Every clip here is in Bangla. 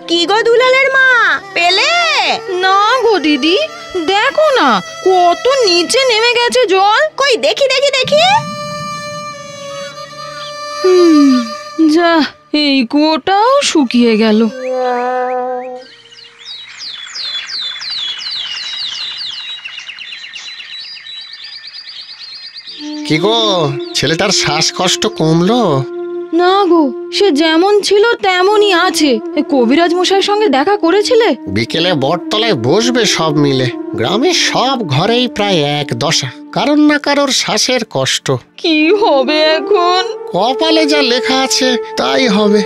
কি গো দুলালের মা, পেলে? না গো দিদি, দেখো না কত নিচে নেমে গেছে জল। কই দেখি দেখি দেখি। যা, এই কুয়োটাও শুকিয়ে গেল। কি গো, ছেলেটার শ্বাসকষ্ট কমলো? না গো, সে যেমন ছিল তেমনই আছে। কবিরাজ মশাইয়ের সঙ্গে দেখা করেছিলে? বিকেলে বটতলায় বসবে সব মিলে। গ্রামের সব ঘরেই প্রায় এক দশা, কারোর না কারোর শ্বাসের কষ্ট। কি হবে এখন? কপালে যা লেখা আছে তাই হবে।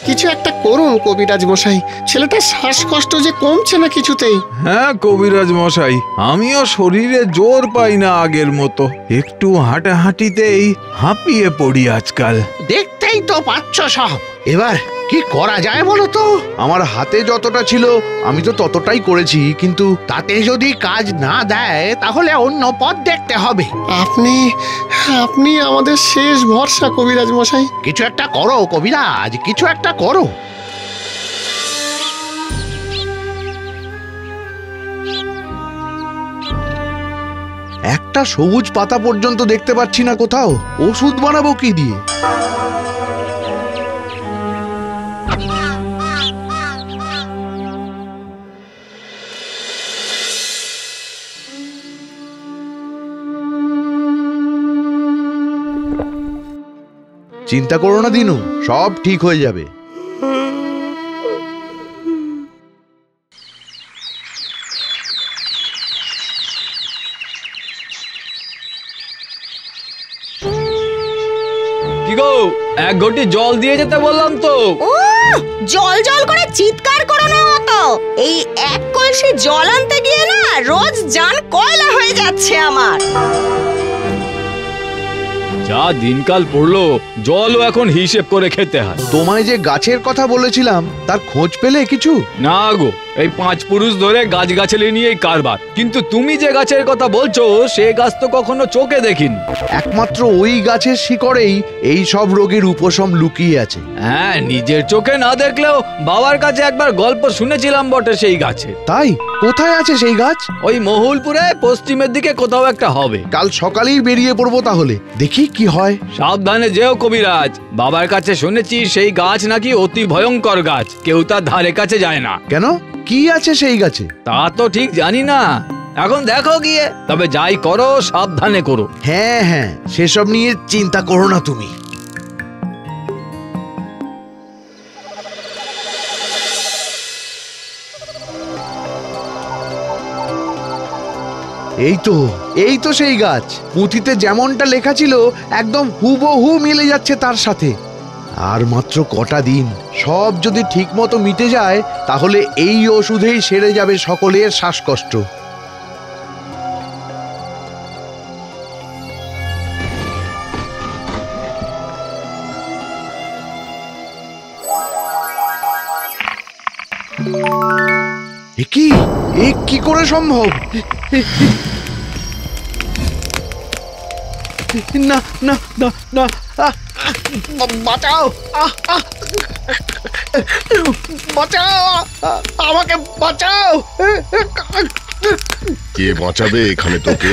কিছু একটা করুন কবিরাজ মশাই, ছেলেটার শ্বাসকষ্ট যে কমছে না কিছুতেই। হ্যাঁ কবিরাজ মশাই, আমিও শরীরে জোর পাই না আগের মতো। একটু হাঁটাহাঁটিতেই হাঁপিয়ে পড়ি আজকাল। দেখতেই তো পাচ্ছ সব। এবার কি করা যায় বলো তো? আমার হাতে যতটা ছিল আমি তো ততটাই করেছি, কিন্তু তাতে যদি কাজ না দেয় তাহলে অন্য পথ দেখতে হবে। আপনি আপনি আমাদের শেষ ভরসা কবিরাজ মশাই। কিছু একটা করো কবিরাজ, কিছু একটা করো। একটা সবুজ পাতা পর্যন্ত দেখতে পাচ্ছি না কোথাও। ওষুধ বানাবো কি দিয়ে? চিন্তা করো না দিনু, সব ঠিক হয়ে যাবে। কি গো, এক ঘটি জল দিয়ে যেতে বললাম তো। ও, জল জল করে চিৎকার করো না অত। এই এক কলসি জল আনতে গিয়ে না রোজ জান কয়লা হয়ে যাচ্ছে আমার। যা দিনকাল পড়লো, জলও এখন হিসেব করে খেতে হয়। তোমায় যে গাছের কথা বলেছিলাম তার খোঁজ পেলে কিছু? না গো, এই 5 পুরুষ ধরে গাছগাছালি নিয়েই কারবার। কিন্তু তুমি যে গাছের কথা বলছো সে গাছ তো কখনো চোখে দেখিনি। একমাত্র ওই গাছের শিকড়েই এই সব রোগের উপশম লুকিয়ে আছে। হ্যাঁ, নিজের চোখে না দেখলেও বাবার কাছে একবার গল্প শুনেছিলাম বটে সেই গাছে। তাই? কোথায় আছে সেই গাছ? ওই মহুলপুরে পশ্চিমের দিকে কোথাও একটা হবে। কাল সকালেই বেরিয়ে পড়বো তাহলে, দেখি কি হয়। সাবধানে যেও কবিরাজ, বাবার কাছে শুনেছি সেই গাছ নাকি অতি ভয়ঙ্কর গাছ, কেউ তার ধারে কাছে যায় না। কেন, কি আছে সেই গাছে? তা তো ঠিক জানি না, এখন দেখো গিয়ে। তবে যাই করো সাবধানে করো। হ্যাঁ হ্যাঁ, সেসব নিয়ে চিন্তা করো না তুমি। এই তো সেই গাছ। পুঁথিতে যেমনটা লেখা ছিল একদম হুবহু মিলে যাচ্ছে তার সাথে। আর মাত্র কটা দিন, সব যদি ঠিক মতো মিটে যায় তাহলে এই ওষুধেই সেরে যাবে সকলের শ্বাসকষ্ট। এ কি করে সম্ভব? না না না না, বাঁচাও, বাঁচাও, আমাকে বাঁচাও। কে বাঁচাবে এখানে তোকে?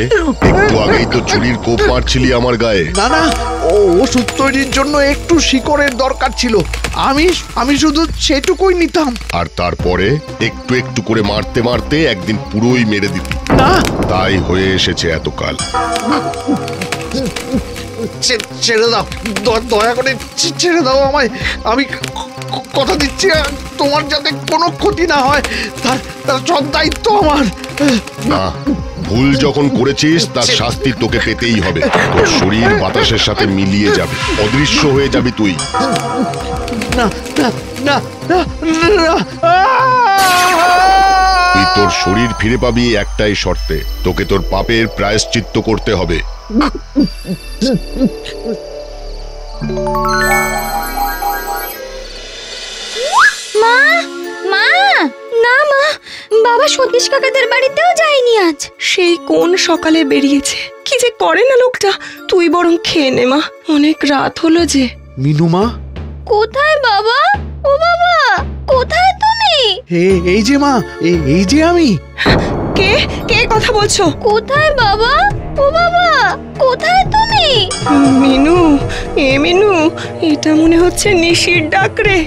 একটু আগেই তো চুরির কোপ মারছিলি আমার গায়ে। না না, ওষুধ তৈরির জন্য একটু শিকড়ের দরকার ছিল, আমি শুধু সেটুকুই নিতাম। আর তারপরে একটু একটু করে মারতে মারতে একদিন পুরোই মেরে দিতি। না, তাই হয়ে এসেছে এতকাল। ছেড়ে দাও, দয়া করে ছেড়ে দাও আমায়। আমি কথা দিচ্ছি তোমার যাতে কোনো ক্ষতি না হয়, তার সব দায়িত্ব আমার। না, ভুল যখন করেছিস তার শাস্তি তোকে পেতেই হবে। তোর শরীর বাতাসের সাথে মিলিয়ে যাবে, অদৃশ্য হয়ে যাবি তুই। না না না না, তুই তোর শরীর ফিরে পাবি একটাই শর্তে, তোকে তোর পাপের প্রায়শ্চিত্ত করতে হবে। মা, মা, না মা, বাবা সতীশ কাকাদের বাড়িতেও যায়নি আজ। সেই কোন সকালে বেরিয়েছে, কি যে করে না লোকটা। তুই বরং খেয়ে নে মা, অনেক রাত হলো যে। মিনুমা, কোথায় বাবা? ও বাবা, কোথায় তুমি? এই যে মা, এই যে আমি। কে কে কথা বলছো? কোথায় বাবা? ও বাবা, কোথায় তুমি? মিনু, মিনু, এটা মনে হচ্ছে নিশির ডাক রে,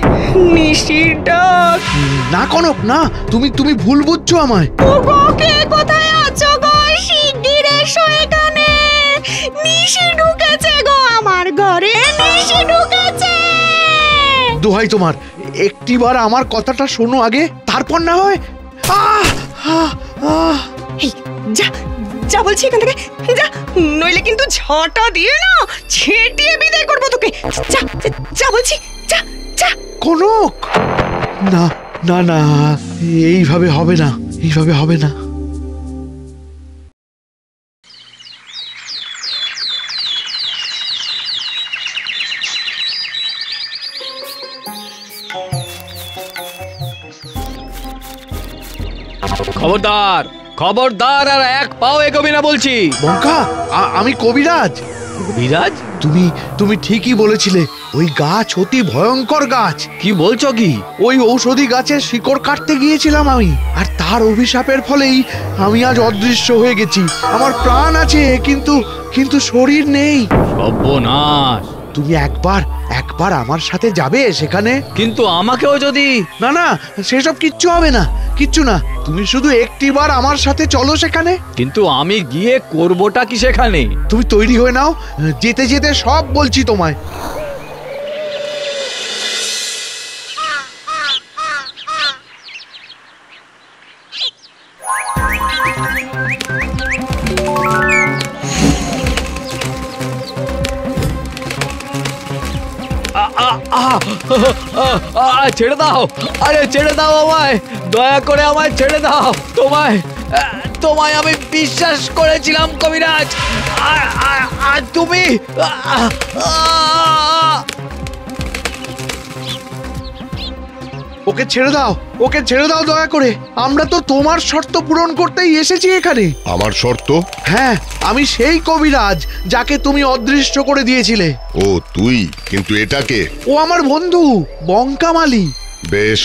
নিশির ডাক। না কনক না, তুমি ভুল বুঝছো আমায়। ওগো, কে কোথায় আছো গো? শিগগির এসো এখানে, নিশি ঢুকেছে গো আমার ঘরে, নিশি ঢুকেছে। দোহাই তোমার, একটিবার আমার কথাটা শোনো আগে, তারপর না হয়। এই, যা যা বলছি এখান থেকে, যা, নইলে কিন্তু ঝাঁটা দিয়ে না ছেটিয়ে বিদায় করবো তোকে। যা যা বলছি, যা যা। কনক, না না না, এইভাবে হবে না, এইভাবে হবে না। খবরদার, খবরদার, আর এক পাও এগোবি না বলছি। বঙ্কা, আমি কবিরাজ। কবিরাজ? তুমি ঠিকই বলেছিলে, ওই গাছ অতি ভয়ঙ্কর গাছ। কি বলছো কি? ওই ঔষধি গাছের শিকড় কাটতে গিয়েছিলাম আমি, আর তার অভিশাপের ফলেই আমি আজ অদৃশ্য হয়ে গেছি। আমার প্রাণ আছে, কিন্তু শরীর নেই। সর্বনাশ! তুমি একবার আমার সাথে যাবে সেখানে? কিন্তু আমাকেও যদি... না না, সেসব কিচ্ছু হবে না, কিচ্ছু না। তুমি শুধু একটিবার আমার সাথে চলো সেখানে। কিন্তু আমি গিয়ে করবোটা কি সেখানে? তুমি তৈরি হয়ে নাও, যেতে যেতে সব বলছি তোমায়। ছেড়ে দাও, আরে ছেড়ে দাও আমায়, দয়া করে আমায় ছেড়ে দাও। তোমায় আমি বিশ্বাস করেছিলাম কবিরাজ, আর তুমি... ওকে ছেড়ে দাও, ওকে ছেড়ে দাও দয়া করে। আমরা তো তোমার শর্ত পূরণ করতেই এসেছি এখানে। আমার শর্ত? হ্যাঁ, আমি সেই কবিরাজ যাকে তুমি অদৃশ্য করে দিয়েছিলে। ও তুই? কিন্তু এটাকে? ও আমার বন্ধু বঙ্কামালী। বেশ,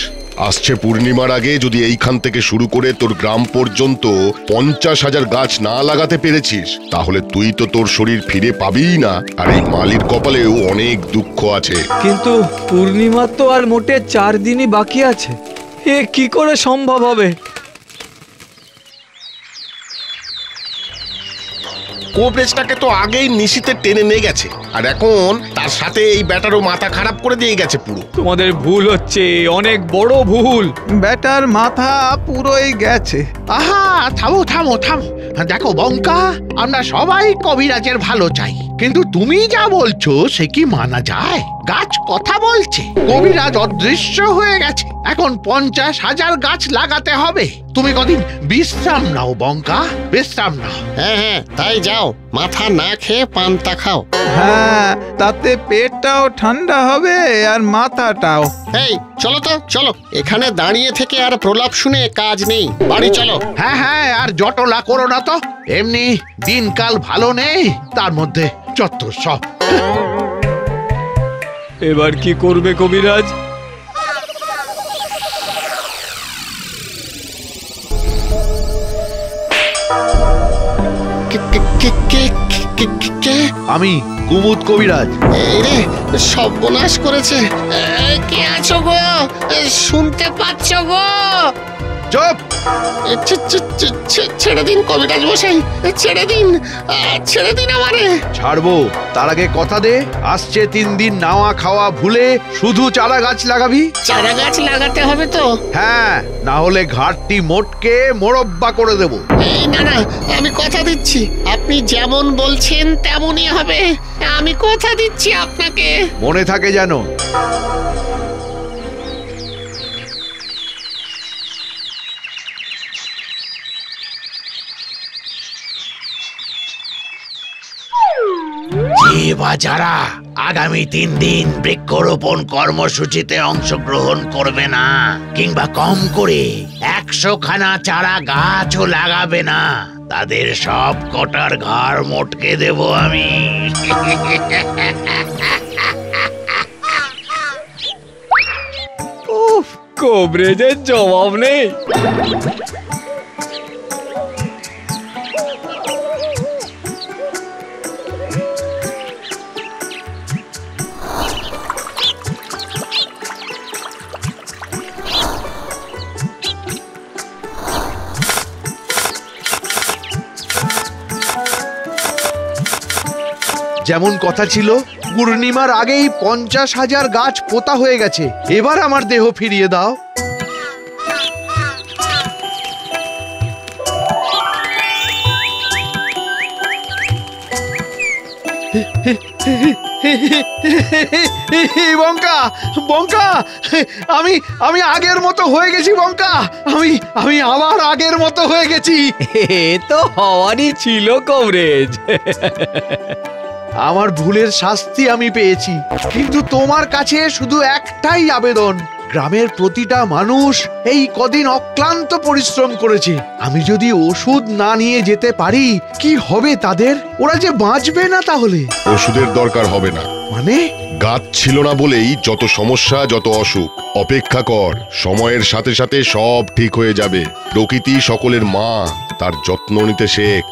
আসছে পূর্ণিমার আগে যদি এইখান থেকে শুরু করে তোর গ্রাম পর্যন্ত 50,000 গাছ না লাগাতে পেরেছিস, তাহলে তুই তো তোর শরীর ফিরে পাবিই না, আর এই মালির কপালেও অনেক দুঃখ আছে। কিন্তু পূর্ণিমা তো আর মোটে 4 দিনই বাকি আছে, এ কি করে সম্ভব হবে? কোবরেজটাকে তো আগেই নিশিতে টেনে নিয়ে গেছে, আর এখন তার সাথে এই ব্যাটারও মাথা খারাপ করে দিয়ে গেছে পুরো। তোমাদের ভুল হচ্ছে, অনেক বড় ভুল। ব্যাটার মাথা পুরোই গেছে। আহা, থামো থামো থামো। দেখো বঙ্কা, আমরা সবাই কবিরাজের ভালো চাই, কিন্তু তুমি যা বলছো সে কি মানা যায়? গাছ কথা বলছে, কবিরাজ অদৃশ্য হয়ে গেছে, এখন 50,000 গাছ লাগাতে হবে। তুমি কদিন বিশ্রাম নাও বঙ্কা, বিশ্রাম নাও। হ্যাঁ, তাই যাও, মাথা না খেয়ে পান্তা খাও। হ্যাঁ, তাতে পেটটাও ঠান্ডা হবে আর মাথাটাও। এই চলো তো, চলো। এখানে দাঁড়িয়ে থেকে আর প্রলাপ শুনে কাজ নেই, বাড়ি চলো। হ্যাঁ, আর জটলা করো না তো, এমনি দিনকাল ভালো নেই, তার মধ্যে যত সব। এবার কি করবে কবিরাজ? আমি কুমুদ কবিরাজ। এই রে, সর্বনাশ করেছে। কে আছো গো? শুনতে পাচ্ছ গো? চুপ! ছেড়ে দিন কবিরাজ মশাই, ছেড়ে দিন, ছেড়ে দিন আমারে। ছাড়বো, তার আগে কথা দে, আসছে 3 দিন নাওয়া খাওয়া ভুলে শুধু চারা গাছ লাগাবি। চারা গাছ লাগাতে হবে তো? হ্যাঁ, না হলে ঘাটটি মোটকে মোরব্বা করে দেব। এই না, আমি কথা দিচ্ছি, আপনি যেমন বলছেন তেমনই হবে। আমি কথা দিচ্ছি আপনাকে। মনে থাকে যেন। যে বা যারা আগামী 3 দিন বৃক্ষরোপণ কর্মসূচিতে অংশগ্রহণ করবে না, কিংবা কম করে 1 100খানা চারা গাছও লাগাবে না, তাদের সব কটার ঘাড় মটকে দেব আমি। উফ, কবরেজের জবাব নেই। যেমন কথা ছিল, পূর্ণিমার আগেই 50,000 গাছ পোতা হয়ে গেছে। এবার আমার দেহ ফিরিয়ে দাও। বঙ্কা, বঙ্কা, আমি আমি আগের মতো হয়ে গেছি বঙ্কা। আমি আবার আগের মতো হয়ে গেছি। এ তো হওয়ারই ছিল কবরেজ। আমার ভুলের শাস্তি আমি পেয়েছি, কিন্তু তোমার কাছে শুধু একটাই আবেদন। গ্রামের প্রতিটা মানুষ এই কদিন অক্লান্ত পরিশ্রম করেছে। আমি যদি ওষুধ না নিয়ে যেতে পারি, কি হবে তাদের? ওরা যে বাঁচবে না তাহলে। ওষুধের দরকার হবে না। মানে? গাছ ছিল না বলেই যত সমস্যা, যত অসুখ। অপেক্ষা কর, সময়ের সাথে সাথে সব ঠিক হয়ে যাবে। প্রকৃতি সকলের মা, তার যত্ন নিতে শেখ।